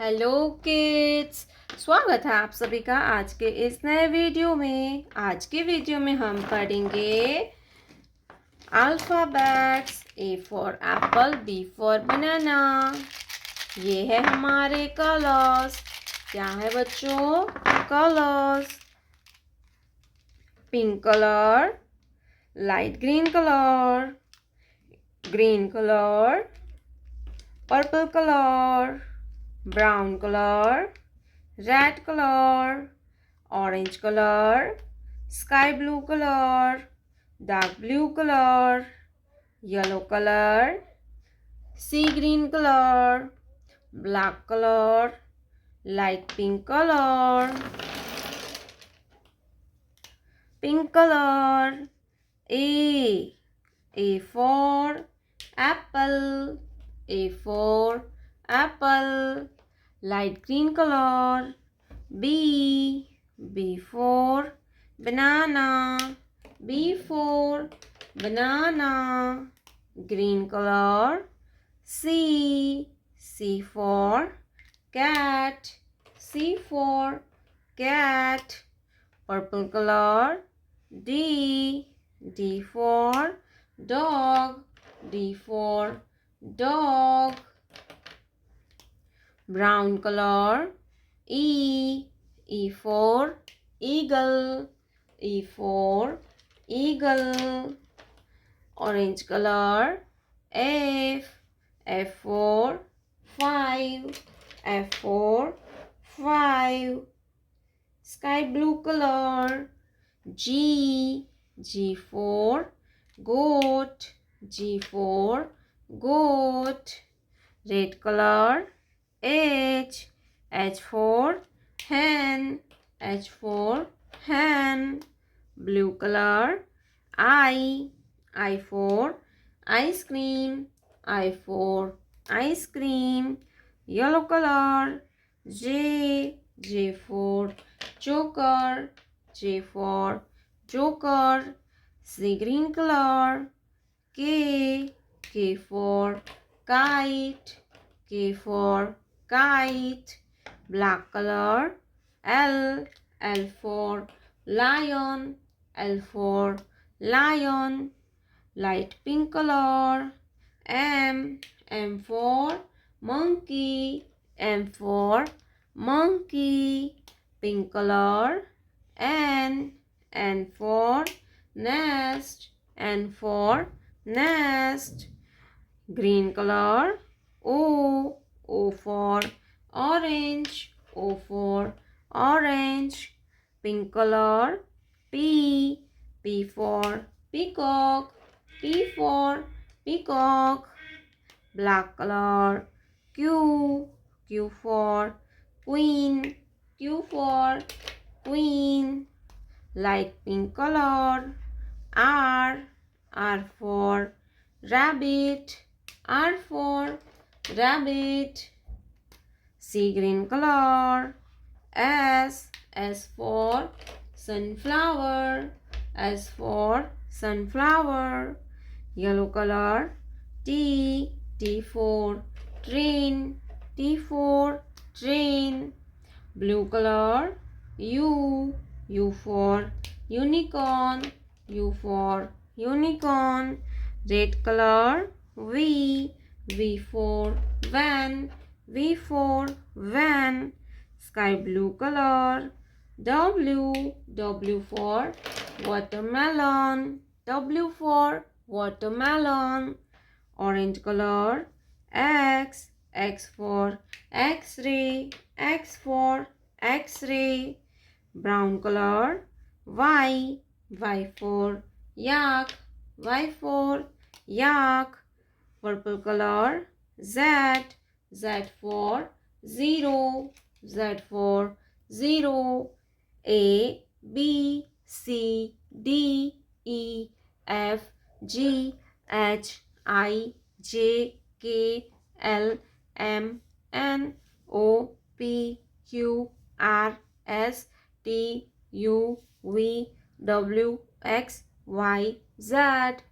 Hello kids, स्वागत है आप सभी का आज के इस नए वीडियो में। आज के वीडियो में हम पढ़ेंगे alphabets. A for apple, B for banana. ये है हमारे कलर्स। क्या है बच्चों? Colours. Pink colour, light green colour, green colour, purple colour, brown color, red color, orange color, sky blue color, dark blue color, yellow color, sea green color, black color, light pink color, pink color. A for apple, A for apple, light green color. B for banana, B for banana, green color. C for cat, C for cat, purple color. D for dog, D for dog, brown color. E for eagle, E for eagle, orange color. F for 5, F for 5, sky blue color. G for goat, G for goat, red color. H for hen, H for hen, blue color. I for ice cream, I for ice cream, yellow color. J for joker, J for joker, sea green color. K for kite, K for kite, black color. L for lion, L for lion, light pink color. M for monkey, M for monkey, pink color. N for nest, N for nest, green color. O for orange, O for orange, pink color. P for peacock, P for peacock, black color. Q for queen, Q for queen, light pink color. R for rabbit, R for rabbit, sea green color. S for sunflower, S for sunflower, yellow color. T for train, T for train, blue color. U for unicorn, U for unicorn, red color. V for van, V for van, sky blue color. W for watermelon, W for watermelon, orange color. X for x-ray, X for x-ray, brown color. Y for yak, Y for yak, purple color. Z for zero, Z for zero. A B C D E F G H I J K L M N O P Q R S T U V W X Y Z.